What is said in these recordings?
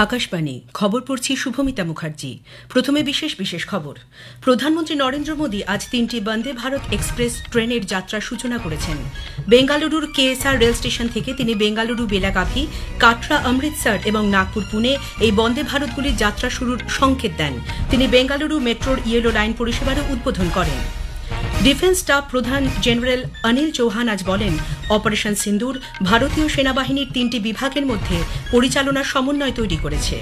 আকাশবাণী খবর পড়ছি শুভমিতা মুখার্জি। প্রথমে বিশেষ খবর। প্রধানমন্ত্রী নরেন্দ্র মোদী আজ 3টি বন্দে ভারত এক্সপ্রেস ট্রেনের যাত্রার সূচনা করেছেন। বেঙ্গালুরুর কেএসআর রেল স্টেশন থেকে তিনি বেঙ্গালুরু বেলাগাভি, কাটরা অমৃতসর এবং নাগপুর পুনে এই বন্দে ভারতগুলির যাত্রা শুরুর সংকেত দেন। তিনি বেঙ্গালুরু মেট্রোর ইয়েলো লাইন পরিষেবারও উদ্বোধন করেন। ডিফেন্স স্টাফ প্রধান জেনারেল অনিল চৌহান আজ বলেন, অপারেশন সিন্দুর ভারতীয় সেনাবাহিনীর 3টি বিভাগের মধ্যে পরিচালনার সমন্বয় তৈরি করেছে।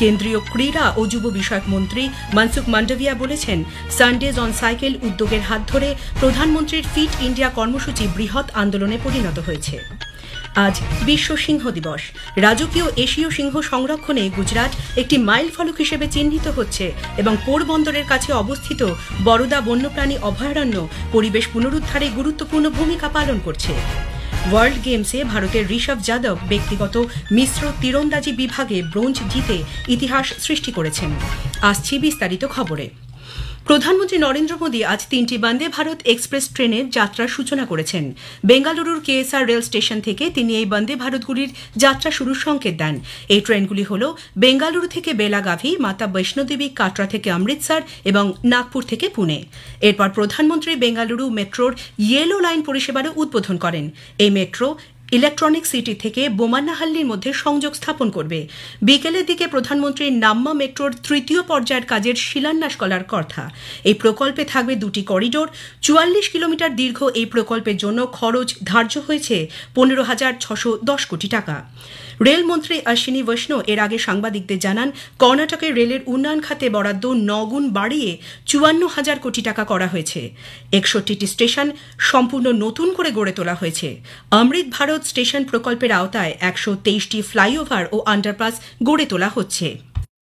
কেন্দ্রীয় ক্রীড়া ও যুব বিষয়ক মন্ত্রী মনসুখ মান্ডভিয়া বলেছেন, সানডেজ অন সাইকেল উদ্যোগের হাত ধরে প্রধানমন্ত্রীর ফিট ইন্ডিয়া কর্মসূচি বৃহৎ আন্দোলনে পরিণত হয়েছে। আজ বিশ্ব সিংহ দিবস। রাজকীয় এশীয় সিংহ সংরক্ষণে গুজরাট একটি মাইল ফলক হিসেবে চিহ্নিত হচ্ছে এবং পোরবন্দরের কাছে অবস্থিত বরোদা বন্যপ্রাণী অভয়ারণ্য পরিবেশ পুনরুদ্ধারে গুরুত্বপূর্ণ ভূমিকা পালন করছে। ওয়ার্ল্ড গেমসে ভারতের ঋষভ যাদব ব্যক্তিগত মিশ্র তীরন্দাজি বিভাগে ব্রোঞ্জ জিতে ইতিহাস সৃষ্টি করেছেন। আসছি বিস্তারিত খবরে। প্রধানমন্ত্রী নরেন্দ্র মোদী আজ 3টি বন্দে ভারত এক্সপ্রেস ট্রেনের যাত্রার সূচনা করেছেন। বেঙ্গালুরুর কেএসআর রেল স্টেশন থেকে তিনি এই বন্দে ভারতগুলির যাত্রা শুরুর সংকেত দেন। এই ট্রেনগুলি হল বেঙ্গালুরু থেকে বেলাগাভি, মাতা বৈষ্ণোদেবী, কাটরা থেকে অমৃতসর এবং নাগপুর থেকে পুনে। এরপর প্রধানমন্ত্রী বেঙ্গালুরু মেট্রোর ইয়েলো লাইন পরিষেবারও উদ্বোধন করেন। এই মেট্রো ইলেকট্রনিক সিটি থেকে বোমান্নাহাল্লির মধ্যে সংযোগ স্থাপন করবে। বিকেলের দিকে প্রধানমন্ত্রীর নাম্মা মেট্রোর 3য় পর্যায়ের কাজের শিলান্যাস করার কথা। এই প্রকল্পে থাকবে 2টি করিডোর। 44 কিলোমিটার দীর্ঘ এই প্রকল্পের জন্য খরচ ধার্য হয়েছে 15,610 কোটি টাকা। রেলমন্ত্রী অশ্বিনী বৈষ্ণব এর আগে সাংবাদিকদের জানান, কর্ণাটকের রেলের উন্নয়ন খাতে বরাদ্দ 9 গুণ বাড়িয়ে 54,000 কোটি টাকা করা হয়েছে। 61টি স্টেশন সম্পূর্ণ নতুন করে গড়ে তোলা হয়েছে। অমৃত ভারত স্টেশন প্রকল্পের আওতায় 123টি ফ্লাইওভার ও আন্ডারপাস গড়ে তোলা হচ্ছে।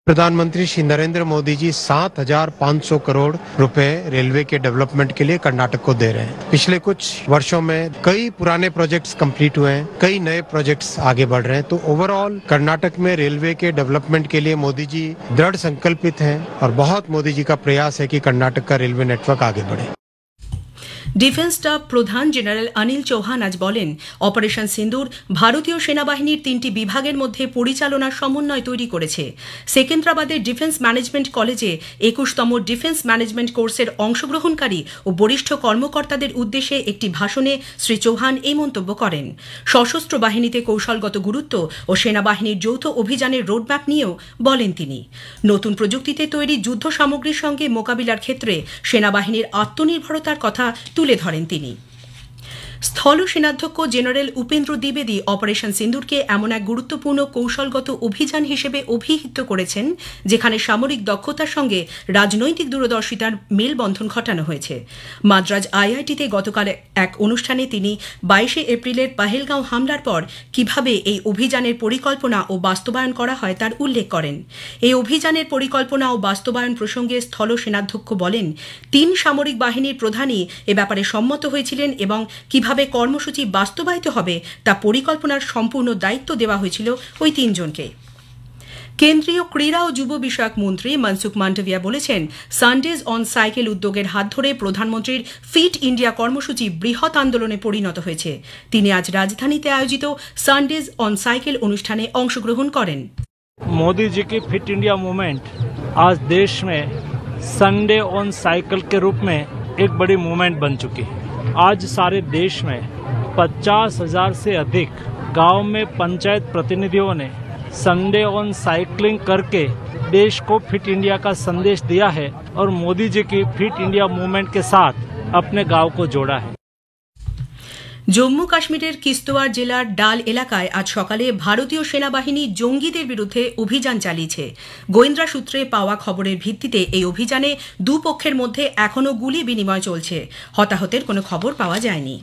प्रधानमंत्री श्री नरेंद्र मोदी जी 7,500 करोड़ रुपए रेलवे के डेवलपमेंट के लिए कर्नाटक को दे रहे हैं। पिछले कुछ वर्षों में कई पुराने प्रोजेक्ट्स कंप्लीट हुए हैं, कई नए प्रोजेक्ट्स आगे बढ़ रहे हैं। तो ओवरऑल कर्नाटक में रेलवे के डेवलपमेंट के लिए मोदी जी दृढ़ संकल्पित हैं और बहुत मोदी जी का प्रयास है कि कर्नाटक का रेलवे नेटवर्क आगे बढ़े। ডিফেন্স স্টাফ প্রধান জেনারেল অনিল চৌহান আজ বলেন, অপারেশন সিন্দুর ভারতীয় সেনাবাহিনীর 3টি বিভাগের মধ্যে পরিচালনার সমন্বয় তৈরি করেছে। সেকেন্দ্রাবাদের ডিফেন্স ম্যানেজমেন্ট কলেজে 21তম ডিফেন্স ম্যানেজমেন্ট কোর্সের অংশগ্রহণকারী ও বরিষ্ঠ কর্মকর্তাদের উদ্দেশ্যে একটি ভাষণে শ্রী চৌহান এই মন্তব্য করেন। সশস্ত্র বাহিনীতে কৌশলগত গুরুত্ব ও সেনাবাহিনীর যৌথ অভিযানের রোডম্যাপ নিয়েও বলেন তিনি। নতুন প্রযুক্তিতে তৈরি যুদ্ধ সামগ্রীর সঙ্গে মোকাবিলার ক্ষেত্রে সেনাবাহিনীর আত্মনির্ভরতার কথা তুলে ধরেন তিনি। স্থল সেনাধ্যক্ষ জেনারেল উপেন্দ্র দ্বিবেদী অপারেশন সিন্দুরকে এমন এক গুরুত্বপূর্ণ কৌশলগত অভিযান হিসেবে অভিহিত করেছেন, যেখানে সামরিক দক্ষতার সঙ্গে রাজনৈতিক দূরদর্শিতার মেলবন্ধন ঘটানো হয়েছে। মাদ্রাজ আইআইটিতে গতকাল এক অনুষ্ঠানে তিনি 22 এপ্রিলের পহেলগাঁও হামলার পর কিভাবে এই অভিযানের পরিকল্পনা ও বাস্তবায়ন করা হয় তার উল্লেখ করেন। এই অভিযানের পরিকল্পনা ও বাস্তবায়ন প্রসঙ্গে স্থল সেনাধ্যক্ষ বলেন, 3 সামরিক বাহিনীর প্রধানই এ ব্যাপারে সম্মত হয়েছিলেন এবং কিভাবে কর্মসূচি বাস্তবায়িত হবে তা পরিকল্পনার সম্পূর্ণ দায়িত্ব দেওয়া হয়েছিল ওই 3 জনকে। কেন্দ্রীয় ক্রীড়া ও যুব বিষয়ক মন্ত্রী মনসুখ মান্ডভিয়া বলেছেন, সানডেজ অন সাইকেল উদ্যোগের হাত ধরে প্রধানমন্ত্রীর ফিট ইন্ডিয়া কর্মসূচি বৃহৎ আন্দোলনে পরিণত হয়েছে। তিনি আজ রাজধানীতে আয়োজিত সানডেজ অন সাইকেল অনুষ্ঠানে অংশগ্রহণ করেন। मोदी जी की फिट इंडिया मूवमेंट आज देश में संडे ऑन साइकिल के रूप में एक बड़ी मूवमेंट बन चुकी है। आज सारे देश में 50,000 से अधिक गांव में पंचायत प्रतिनिधियों ने संडे ऑन साइकिलिंग करके देश को फिट इंडिया का संदेश दिया है और मोदी जी की फिट इंडिया मूवमेंट के साथ अपने गांव को जोड़ा है। জম্মু কাশ্মীরের কিস্তোয়ার জেলার ডাল এলাকায় আজ সকালে ভারতীয় সেনাবাহিনী জঙ্গিদের বিরুদ্ধে অভিযান চালিয়েছে। গোয়েন্দা সূত্রে পাওয়া খবরের ভিত্তিতে এই অভিযানে দুপক্ষের মধ্যে এখনও গুলি বিনিময় চলছে। হতাহতের কোনো খবর পাওয়া যায়নি।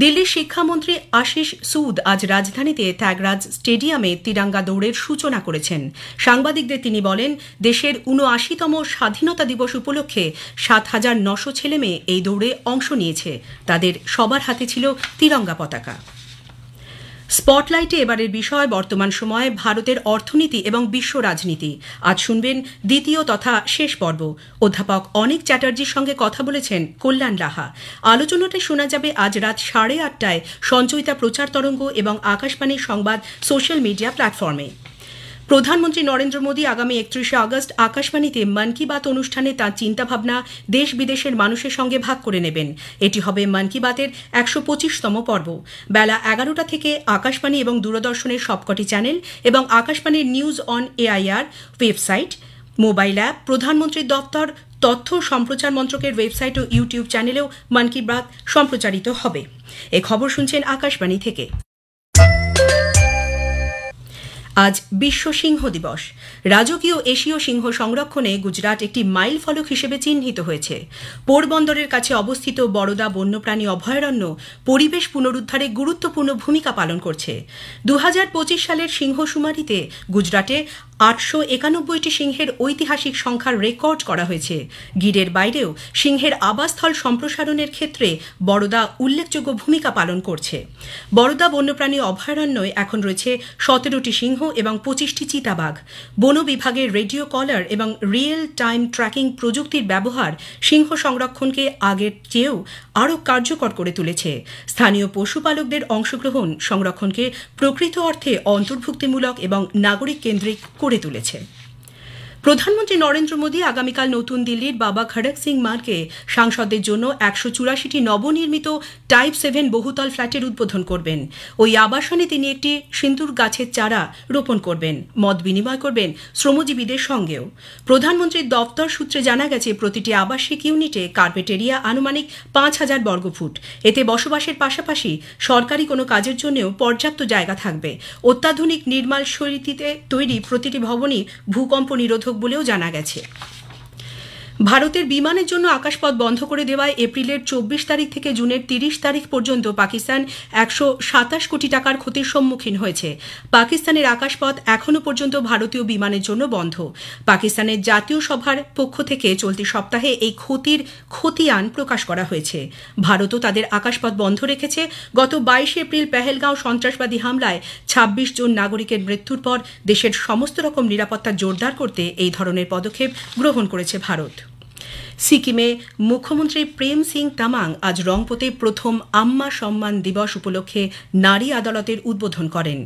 দিল্লির শিক্ষামন্ত্রী আশিস সুদ আজ রাজধানীতে ত্যাগরাজ স্টেডিয়ামে তিরঙ্গা দৌড়ের সূচনা করেছেন। সাংবাদিকদের তিনি বলেন, দেশের ৭৯তম স্বাধীনতা দিবস উপলক্ষে ৭,৯০০ ছেলেমেয়ে এই দৌড়ে অংশ নিয়েছে। তাদের সবার হাতে ছিল তিরঙ্গা পতাকা। স্পটলাইটে এবারের বিষয় বর্তমান সময়ে ভারতের অর্থনীতি এবং বিশ্ব রাজনীতি। আজ শুনবেন দ্বিতীয় তথা শেষ পর্ব। অধ্যাপক অনিক চ্যাটার্জির সঙ্গে কথা বলেছেন কল্যাণ লাহা। আলোচনাটা শোনা যাবে আজ রাত 8:30টায় সঞ্চয়িতা প্রচার তরঙ্গ এবং আকাশবাণীর সংবাদ সোশ্যাল মিডিয়া প্ল্যাটফর্মে। প্রধানমন্ত্রী নরেন্দ্র মোদী আগামী 31শে আগস্ট আকাশবাণীতে মন কি বাত অনুষ্ঠানে তাঁর চিন্তাভাবনা দেশ বিদেশের মানুষের সঙ্গে ভাগ করে নেবেন। এটি হবে মন কি বাতের 125তম পর্ব। বেলা 11টা থেকে আকাশবাণী এবং দূরদর্শনের সবকটি চ্যানেল এবং আকাশবাণীর news on AIR website, mobile app, প্রধানমন্ত্রীর দপ্তর, তথ্য সম্প্রচার মন্ত্রকের ওয়েবসাইট ও ইউটিউব চ্যানেলেও মন কি বাত সম্প্রচারিত হবে। এ খবর শুনছেন আকাশবাণী থেকে। আজ বিশ্ব সিংহ দিবস। রাজকীয় এশীয় সিংহ সংরক্ষণে গুজরাট একটি মাইল ফলক হিসেবে চিহ্নিত হয়েছে। পোরবন্দরের কাছে অবস্থিত বরোদা বন্যপ্রাণী অভয়ারণ্য পরিবেশ পুনরুদ্ধারে গুরুত্বপূর্ণ ভূমিকা পালন করছে। 2025 সালের সিংহ শুমারিতে গুজরাটে 891টি সিংহের ঐতিহাসিক সংখ্যার রেকর্ড করা হয়েছে। গিরের বাইরেও সিংহের আবাসস্থল সম্প্রসারণের ক্ষেত্রে বরোদা উল্লেখযোগ্য ভূমিকা পালন করছে। বরোদা বন্যপ্রাণী অভয়ারণ্যে এখন রয়েছে 17টি সিংহ এবং 25টি চিতাবাঘ। বন বিভাগের রেডিও কলার এবং রিয়েল টাইম ট্র্যাকিং প্রযুক্তির ব্যবহার সিংহ সংরক্ষণকে আগের চেয়েও আরও কার্যকর করে তুলেছে। স্থানীয় পশুপালকদের অংশগ্রহণ সংরক্ষণকে প্রকৃত অর্থে অন্তর্ভুক্তিমূলক এবং নাগরিক কেন্দ্রিক করে তুলেছে। প্রধানমন্ত্রী নরেন্দ্র মোদী আগামীকাল নতুন দিল্লির বাবা খড়ক সিং মার্গে সাংসদদের জন্য 184টি নবনির্মিত টাইপ 7 বহুতল ফ্ল্যাটের উদ্বোধন করবেন। ওই আবাসনে তিনি একটি সিন্দুর গাছের চারা রোপণ করবেন, মত বিনিময় করবেন শ্রমজীবীদের সঙ্গেও। প্রধানমন্ত্রীর দপ্তর সূত্রে জানা গেছে, প্রতিটি আবাসিক ইউনিটে কার্পেট এরিয়া আনুমানিক 5000 বর্গফুট। এতে বসবাসের পাশাপাশি সরকারি কোনো কাজের জন্যও পর্যাপ্ত জায়গা থাকবে। অত্যাধুনিক নির্মাণ শৈলীতে তৈরি প্রতিটি ভবনই ভূকম্প নিরোধক বলেও জানা গেছে। ভারতের বিমানের জন্য আকাশপথ বন্ধ করে দেওয়ায় এপ্রিলের 24 তারিখ থেকে জুনের 30 তারিখ পর্যন্ত পাকিস্তান 127 কোটি টাকার ক্ষতির সম্মুখীন হয়েছে। পাকিস্তানের আকাশপথ এখনও পর্যন্ত ভারতীয় বিমানের জন্য বন্ধ। পাকিস্তানের জাতীয় সভার পক্ষ থেকে চলতি সপ্তাহে এই ক্ষতির খতিয়ান প্রকাশ করা হয়েছে। ভারতও তাদের আকাশপথ বন্ধ রেখেছে। গত 22 এপ্রিল পেহেলগাঁও সন্ত্রাসবাদী হামলায় 26 জন নাগরিকের মৃত্যুর পর দেশের সমস্ত রকম নিরাপত্তা জোরদার করতে এই ধরনের পদক্ষেপ গ্রহণ করেছে ভারত। সিকিমে মুখ্যমন্ত্রী প্রেম সিং তামাং আজ রংপুতে প্রথম আম্মা সম্মান দিবস উপলক্ষে নারী আদালতের উদ্বোধন করেন।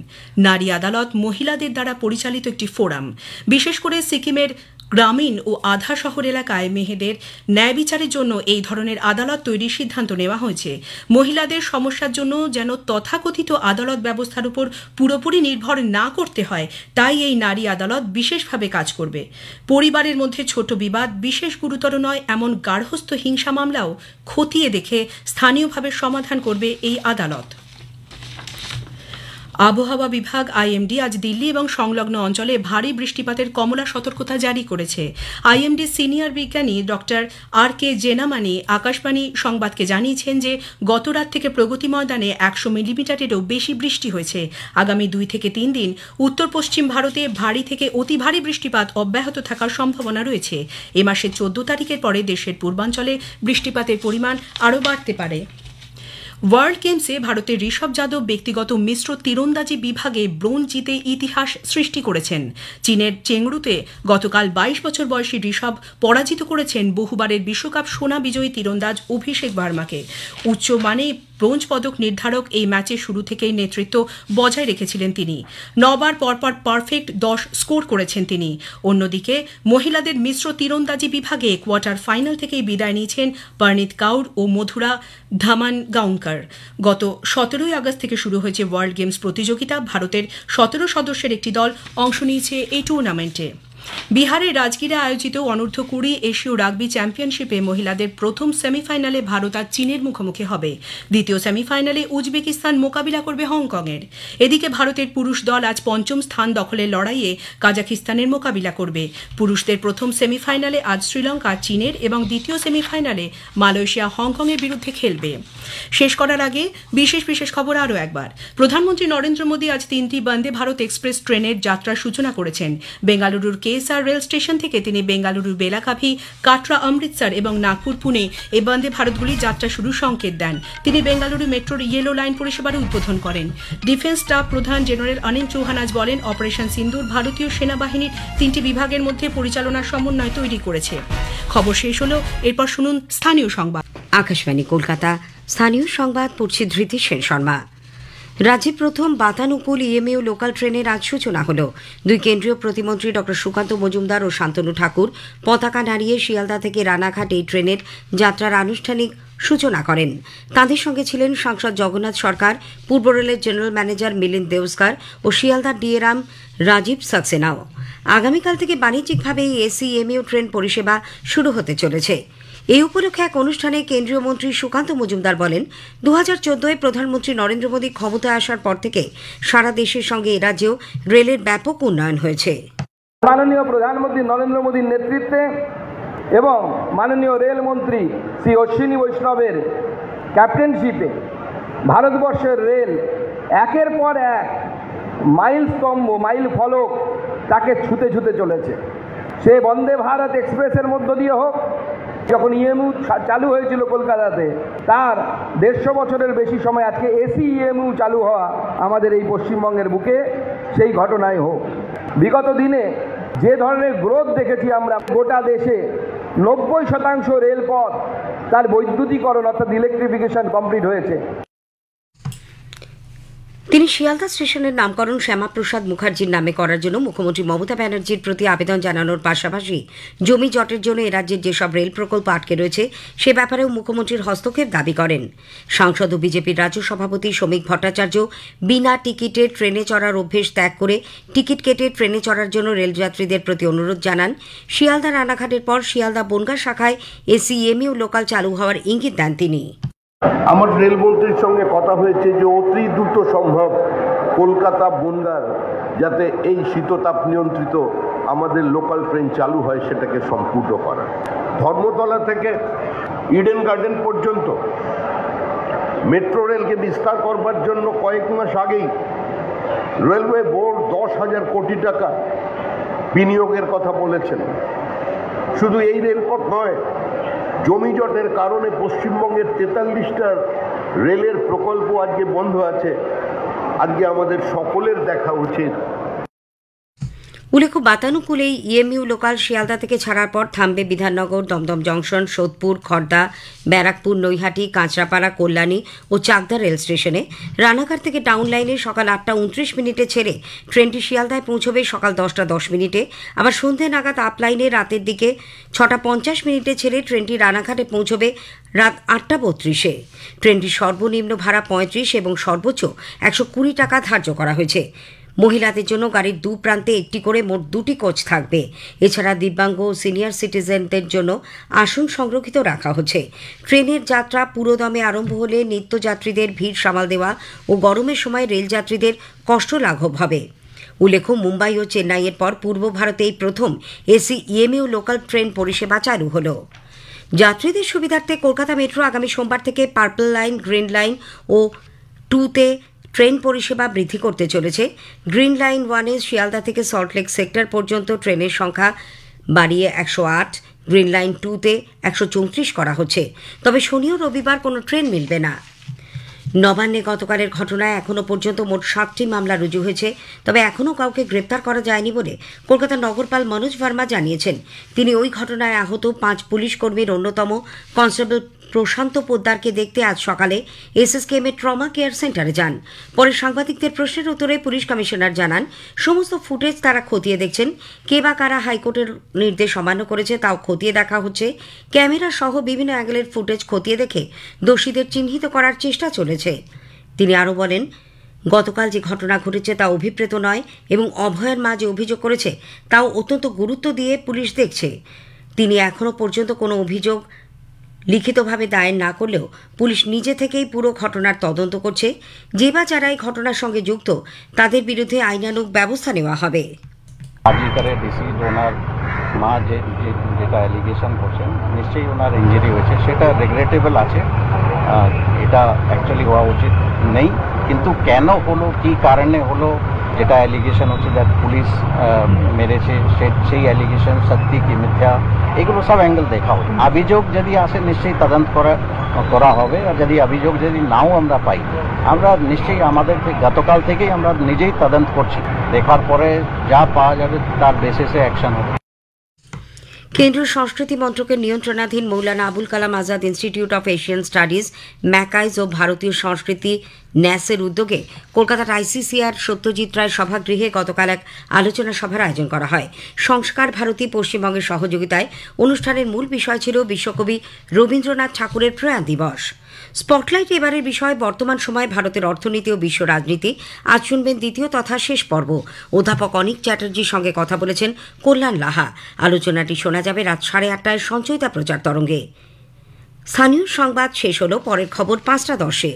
নারী আদালত মহিলাদের দ্বারা পরিচালিত একটি ফোরাম। বিশেষ করে সিকিমের গ্রামীণ ও আধা শহর এলাকায় মেয়েদের ন্যায় বিচারের জন্য এই ধরনের আদালত তৈরির সিদ্ধান্ত নেওয়া হয়েছে। মহিলাদের সমস্যার জন্য যেন তথাকথিত আদালত ব্যবস্থার উপর পুরোপুরি নির্ভর না করতে হয়, তাই এই নারী আদালত বিশেষভাবে কাজ করবে। পরিবারের মধ্যে ছোট বিবাদ বিশেষ গুরুতর নয় এমন গার্হস্থ্য হিংসা মামলাও খতিয়ে দেখে স্থানীয়ভাবে সমাধান করবে এই আদালত। আবহাওয়া বিভাগ আইএমডি আজ দিল্লি এবং সংলগ্ন অঞ্চলে ভারী বৃষ্টিপাতের কমলা সতর্কতা জারি করেছে। আইএমডি সিনিয়র বিজ্ঞানী ডক্টর আর কে জেনামানি আকাশবাণী সংবাদকে জানিয়েছেন যে গত রাত থেকে প্রগতি ময়দানে 100 মিলিমিটারেরও বেশি বৃষ্টি হয়েছে। আগামী 2 থেকে 3 দিন উত্তর পশ্চিম ভারতে ভারী থেকে অতি ভারী বৃষ্টিপাত অব্যাহত থাকার সম্ভাবনা রয়েছে। এ মাসের 14 তারিখের পরে দেশের পূর্বাঞ্চলে বৃষ্টিপাতের পরিমাণ আরও বাড়তে পারে। ওয়ার্ল্ড গেমসে ভারতের ঋষভ যাদব ব্যক্তিগত মিশ্র তীরন্দাজি বিভাগে ব্রোঞ্জ জিতে ইতিহাস সৃষ্টি করেছেন। চীনের চেংড়ুতে গতকাল 22 বছর বয়সী ঋষভ পরাজিত করেছেন বহুবারের বিশ্বকাপ সোনা বিজয়ী তীরন্দাজ অভিষেক বার্মাকে। উচ্চমানে ব্রোঞ্জ পদক নির্ধারক এই ম্যাচের শুরু থেকেই নেতৃত্ব বজায় রেখেছিলেন তিনি। 9 বার পরপর পারফেক্ট 10 স্কোর করেছেন তিনি। অন্যদিকে মহিলাদের মিশ্র তীরন্দাজি বিভাগে কোয়ার্টার ফাইনাল থেকেই বিদায় নিয়েছেন পরনীত কাউর ও মধুরা ধামানগাঁওকর। গত 17 আগস্ট থেকে শুরু হয়েছে ওয়ার্ল্ড গেমস প্রতিযোগিতা। ভারতের 17 সদস্যের একটি দল অংশ নিয়েছে এই টুর্নামেন্টে। বিহারের রাজগীরে আয়োজিত অনূর্ধ্ব 20 এশীয় রাগবি চ্যাম্পিয়নশিপে মহিলাদের প্রথম সেমিফাইনালে ভারত আজ চীনের মুখোমুখি হবে। দ্বিতীয় সেমিফাইনালে উজবেকিস্তান মোকাবিলা করবে হংকংয়ের। এদিকে ভারতের পুরুষ দল আজ 5ম স্থান দখলের লড়াইয়ে কাজাকিস্তানের মোকাবিলা করবে। পুরুষদের প্রথম সেমিফাইনালে আজ শ্রীলঙ্কা চীনের এবং দ্বিতীয় সেমিফাইনালে মালয়েশিয়া হংকংয়ের বিরুদ্ধে খেলবে। শেষ করার আগে বিশেষ খবর আরও একবার। প্রধানমন্ত্রী নরেন্দ্র মোদী আজ 3টি বন্দে ভারত এক্সপ্রেস ট্রেনের যাত্রার সূচনা করেছেন। বেঙ্গালুরুর কেএসআর রেল স্টেশন থেকে তিনি বেঙ্গালুরু বেলাকাভি, কাটরা অমৃতসর এবং নাগপুর পুনে এই বন্দে ভারতগুলির যাত্রা শুরুর সংকেত দেন। তিনি বেঙ্গালুরু মেট্রোর ইয়েলো লাইন পরিষেবার উদ্বোধন করেন। ডিফেন্স স্টাফ প্রধান জেনারেল অনিল চৌহান আজ বলেন, অপারেশন সিন্দুর ভারতীয় সেনাবাহিনীর 3টি বিভাগের মধ্যে পরিচালনার সমন্বয় তৈরি করেছে। খবর শেষ হলো, এরপর শুনুন স্থানীয় সংবাদ। আকাশবাণী কলকাতা স্থানীয় সংবাদ পড়ছে ধৃতি সেন শর্মা। রাজ্যে প্রথম বাতানুকূল ইএমইউ লোকাল ট্রেনের আজ সূচনা হল। দুই কেন্দ্রীয় প্রতিমন্ত্রী ডক্টর সুকান্ত মজুমদার ও শান্তনু ঠাকুর পতাকা নাড়িয়ে শিয়ালদা থেকে রানাঘাট এই ট্রেনের যাত্রার আনুষ্ঠানিক সূচনা করেন। তাঁদের সঙ্গে ছিলেন সাংসদ জগন্নাথ সরকার, পূর্ব রেলের জেনারেল ম্যানেজার মিলিন্দ দেওস্কার ও শিয়ালদার ডিএরাম রাজীব সাক্সেনাও। আগামীকাল থেকে বাণিজ্যিকভাবে এই এসি ইএমইউ ট্রেন পরিষেবা শুরু হতে চলেছে। এই উপলক্ষে এক অনুষ্ঠানে কেন্দ্রীয় মন্ত্রী সুকান্ত মজুমদার বলেন, 2014-এ প্রধানমন্ত্রী নরেন্দ্র মোদী ক্ষমতায় আসার পর থেকে সারা দেশের সঙ্গে এ রাজ্যেও রেলের ব্যাপক উন্নয়ন হয়েছে। মাননীয় প্রধানমন্ত্রী নরেন্দ্র মোদীর নেতৃত্বে এবং মাননীয় রেলমন্ত্রী শ্রী অশ্বিনী বৈষ্ণবের ক্যাপ্টেনশিপে ভারতবর্ষের রেল একের পর এক মাইল স্তম্ভ, মাইল ফলক তাকে ছুতে ছুতে চলেছে। সে বন্দে ভারত এক্সপ্রেসের মধ্য দিয়ে হোক, যখন ইএমইউ চালু হয়েছিল কলকাতাতে তার 150 বছরের বেশি সময় আজকে এসি ইএমইউ চালু হওয়া আমাদের এই পশ্চিমবঙ্গের বুকে সেই ঘটনাই হোক। বিগত দিনে যে ধরনের গ্রোথ দেখেছি আমরা, গোটা দেশে 90% রেলপথ তার বৈদ্যুতিকরণ অর্থাৎ ইলেকট্রিফিকেশন কমপ্লিট হয়েছে। তিনি শিয়ালদা স্টেশনের নামকরণ শ্যামাপ্রসাদ মুখার্জির নামে করার জন্য মুখ্যমন্ত্রী মমতা ব্যানার্জির প্রতি আবেদন জানানোর পাশাপাশি জমি জটের জন্য এ রাজ্যের যেসব রেল প্রকল্প আটকে রয়েছে সে ব্যাপারেও মুখ্যমন্ত্রীর হস্তক্ষেপ দাবি করেন। সাংসদ ও বিজেপির রাজ্য সভাপতি শ্রমিক ভট্টাচার্য বিনা টিকিটে ট্রেনে চড়ার অভ্যেস ত্যাগ করে টিকিট কেটে ট্রেনে চড়ার জন্য রেলযাত্রীদের প্রতি অনুরোধ জানান। শিয়ালদা রানাঘাটের পর শিয়ালদা বনগাঁ শাখায় এসি ইএমইউ লোকাল চালু হওয়ার ইঙ্গিত দেন তিনি। আমার রেলমন্ত্রীর সঙ্গে কথা হয়েছে যে অতি দ্রুত সম্ভব কলকাতা বনগাঁর যাতে এই শীততাপ নিয়ন্ত্রিত আমাদের লোকাল ট্রেন চালু হয় সেটাকে সম্পূর্ণ করা। ধর্মতলা থেকে ইডেন গার্ডেন পর্যন্ত মেট্রো রেলকে বিস্তার করবার জন্য কয়েক মাস আগেই রেলওয়ে বোর্ড 10,000 কোটি টাকা বিনিয়োগের কথা বলেছেন। শুধু এই রেলপথ নয়, জমি জটের কারণে পশ্চিমবঙ্গের 43টা রেলের প্রকল্প আজকে বন্ধ আছে। আজকে আমাদের সকলের দেখা উচিত। উল্লেখ্য, বাতানুকূলে ইএমইউ লোকাল শিয়ালদা থেকে ছাড়ার পর থামবে বিধাননগর, দমদম জংশন, সোদপুর, খড়দা, ব্যারাকপুর, নৈহাটি, কাঁচরাপাড়া, কল্যাণী ও চাকদা রেল স্টেশনে। রানাঘাট থেকে টাউন লাইনে সকাল 8:29 ছেড়ে ট্রেনটি শিয়ালদায় পৌঁছবে সকাল 10:10। আবার সন্ধে নাগাদ আপ লাইনে রাতের দিকে 6:50 ছেড়ে ট্রেনটি রানাঘাটে পৌঁছবে রাত 8:32। ট্রেনটির সর্বনিম্ন ভাড়া 35 এবং সর্বোচ্চ 120 টাকা ধার্য করা হয়েছে। মহিলাদের জন্য গাড়ির দু প্রান্তে একটি করে মোট 2টি কোচ থাকবে। এছাড়া দিব্যাঙ্গ ও সিনিয়র সিটিজেনদের জন্য আসন সংরক্ষিত রাখা হচ্ছে। ট্রেনের যাত্রা পুরোদমে আরম্ভ হলে নিত্যযাত্রীদের ভিড় সামাল দেওয়া ও গরমের সময় রেলযাত্রীদের কষ্ট লাঘব হবে। উল্লেখ্য, মুম্বাই ও চেন্নাইয়ের পর পূর্ব ভারতে এই প্রথম এসি ইএমইউ লোকাল ট্রেন পরিষেবা চালু হল। যাত্রীদের সুবিধার্থে কলকাতা মেট্রো আগামী সোমবার থেকে পার্পল লাইন, গ্রিন লাইন ও 2-তে ট্রেন পরিষেবা বৃদ্ধি করতে চলেছে। গ্রিন লাইন 1-এ শিয়ালদা থেকে সল্টলেক সেক্টর পর্যন্ত ট্রেনের সংখ্যা বাড়িয়ে 108, গ্রিন লাইন 2-তে 134 করা হচ্ছে। তবে শনি ও রবিবার কোনো ট্রেন মিলবে না। নবান্নে গতকালের ঘটনায় এখনও পর্যন্ত মোট 7টি মামলা রুজু হয়েছে। তবে এখনও কাউকে গ্রেপ্তার করা যায়নি বলে কলকাতা নগরপাল মনোজ ভার্মা জানিয়েছেন। তিনি ওই ঘটনায় আহত 5 পুলিশ কর্মীর অন্যতম কনস্টেবল প্রশান্ত পোদ্দারকে দেখতে আজ সকালে এসএসকেএমের ট্রমা কেয়ার সেন্টারে যান। পরে সাংবাদিকদের প্রশ্নের উত্তরে পুলিশ কমিশনার জানান, সমস্ত ফুটেজ তারা খতিয়ে দেখছেন। কে বা কারা হাইকোর্টের নির্দেশ অমান্য করেছে তাও খতিয়ে দেখা হচ্ছে। ক্যামেরা সহ বিভিন্ন অ্যাঙ্গেলের ফুটেজ খতিয়ে দেখে দোষীদের চিহ্নিত করার চেষ্টা চলেছে। তিনি আরও বলেন, গতকাল যে ঘটনা ঘটেছে তা অভিপ্রেত নয় এবং অভয়ের মা যে অভিযোগ করেছে তাও অত্যন্ত গুরুত্ব দিয়ে পুলিশ দেখছে। তিনি এখনও পর্যন্ত কোনো অভিযোগ লিখিতভাবে দায়ের না করলেও পুলিশ নিজে থেকেই পুরো ঘটনার তদন্ত করছে। যে বা যারা এই ঘটনার সঙ্গে যুক্ত তাদের বিরুদ্ধে আইনানুগ ব্যবস্থা নেওয়া হবে। আজিকারে ডিসিজ ওনার মা যেটা অ্যালিগেশন করছেন, নিশ্চয়ই ওনার ইঞ্জুরি হয়েছে, সেটা রেগুলেটেবল আছে। এটা অ্যাকচুয়ালি হওয়া উচিত নেই, কিন্তু কেন হলো, কী কারণে হলো, যেটা অ্যালিগেশন হচ্ছে দ্যাট পুলিশ মেরেছে, সেই অ্যালিগেশন সত্যি কি মিথ্যা, এগুলো সব অ্যাঙ্গেল দেখা হবে। অভিযোগ যদি আসে নিশ্চয়ই তদন্ত করা হবে। আর যদি অভিযোগ যদি নাও আমরা পাই, আমরা নিশ্চয়ই আমাদের গতকাল থেকেই আমরা নিজেই তদন্ত করছি। দেখার পরে যা পাওয়া যাবে তার বেসিসে অ্যাকশন হবে। কেন্দ্রীয় সংস্কৃতি মন্ত্রকের নিয়ন্ত্রণাধীন Maulana Abul Kalam Azad institute of Asian studies, ম্যাকাইজ ও ভারতীয় সংস্কৃতি ন্যাসের উদ্যোগে কলকাতার আইসিসিআর সত্যজিৎ রায় সভাগৃহে গতকাল এক আলোচনা সভার আয়োজন করা হয়। সংস্কার ভারতী পশ্চিমবঙ্গের সহযোগিতায় অনুষ্ঠানের মূল বিষয় ছিল বিশ্বকবি রবীন্দ্রনাথ ঠাকুরের প্রয়াণ দিবস। স্পটলাইট এবারের বিষয় বর্তমান সময়ে ভারতের অর্থনীতি ও বিশ্ব রাজনীতি। আজ শুনবেন দ্বিতীয় তথা শেষ পর্ব। অধ্যাপক অনিক চ্যাটার্জির সঙ্গে কথা বলেছেন কল্যাণ লাহা। আলোচনাটি শোনা যাবে রাত 8:30টায় সঞ্চয়িতা প্রচার তরঙ্গে। স্থানীয় সংবাদ শেষ হল, পরের খবর 5টা 10-এ।